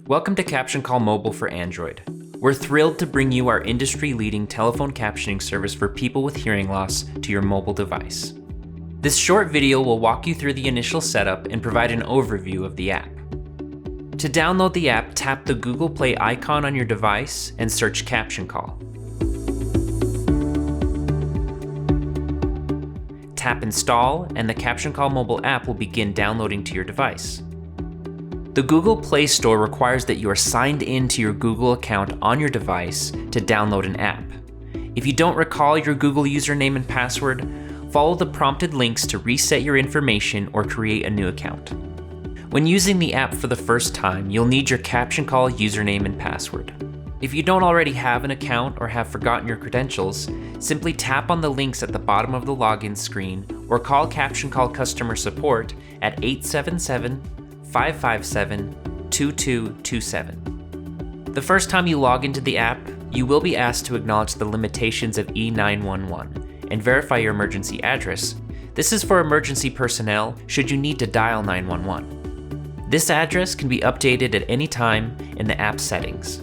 Welcome to Caption Call Mobile for Android. We're thrilled to bring you our industry-leading telephone captioning service for people with hearing loss to your mobile device. This short video will walk you through the initial setup and provide an overview of the app. To download the app, tap the Google Play icon on your device and search Caption Call. Tap Install and the Caption Call mobile app will begin downloading to your device. The Google Play Store requires that you are signed in to your Google account on your device to download an app. If you don't recall your Google username and password, follow the prompted links to reset your information or create a new account. When using the app for the first time, you'll need your Caption Call username and password. If you don't already have an account or have forgotten your credentials, simply tap on the links at the bottom of the login screen or call Caption Call customer support at 877-557-2227. The first time you log into the app, you will be asked to acknowledge the limitations of E911 and verify your emergency address. This is for emergency personnel should you need to dial 911. This address can be updated at any time in the app settings.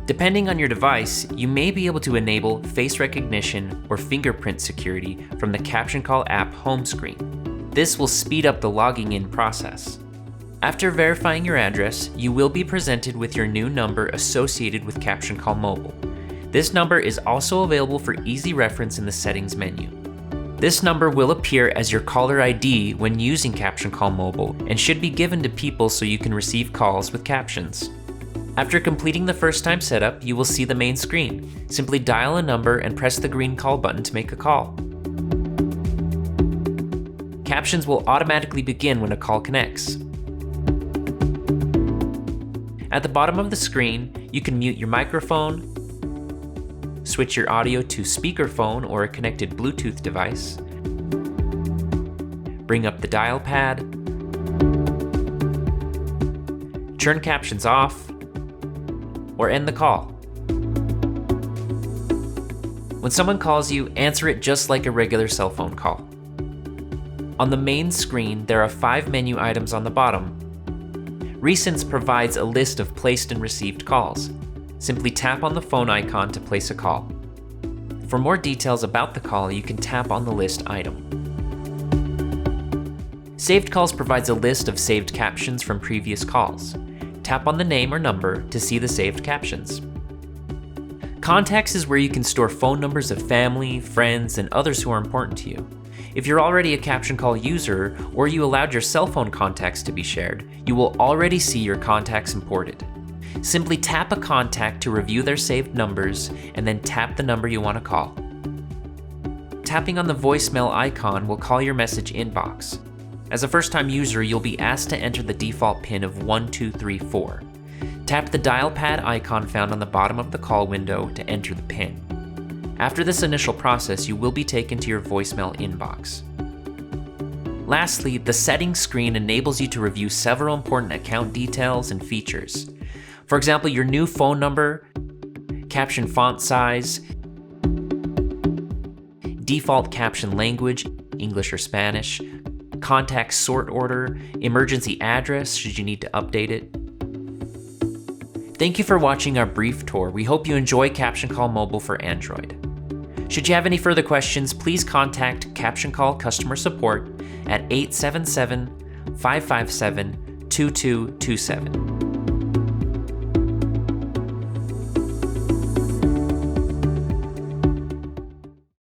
Depending on your device, you may be able to enable face recognition or fingerprint security from the Caption Call app home screen. This will speed up the logging in process. After verifying your address, you will be presented with your new number associated with Caption Call Mobile. This number is also available for easy reference in the settings menu. This number will appear as your caller ID when using Caption Call Mobile and should be given to people so you can receive calls with captions. After completing the first time setup, you will see the main screen. Simply dial a number and press the green call button to make a call. Captions will automatically begin when a call connects. At the bottom of the screen, you can mute your microphone, switch your audio to speakerphone or a connected Bluetooth device, bring up the dial pad, turn captions off, or end the call. When someone calls you, answer it just like a regular cell phone call. On the main screen, there are 5 menu items on the bottom. Recents provides a list of placed and received calls. Simply tap on the phone icon to place a call. For more details about the call, you can tap on the list item. Saved Calls provides a list of saved captions from previous calls. Tap on the name or number to see the saved captions. Contacts is where you can store phone numbers of family, friends, and others who are important to you. If you're already a Caption Call user or you allowed your cell phone contacts to be shared, you will already see your contacts imported. Simply tap a contact to review their saved numbers and then tap the number you want to call. Tapping on the voicemail icon will call your message inbox. As a first-time user, you'll be asked to enter the default PIN of 1234. Tap the dial pad icon found on the bottom of the call window to enter the PIN. After this initial process, you will be taken to your voicemail inbox. Lastly, the settings screen enables you to review several important account details and features. For example, your new phone number, caption font size, default caption language, English or Spanish, contact sort order, emergency address should you need to update it. Thank you for watching our brief tour. We hope you enjoy Caption Call Mobile for Android. Should you have any further questions, please contact Caption Call customer support at 877-557-2227.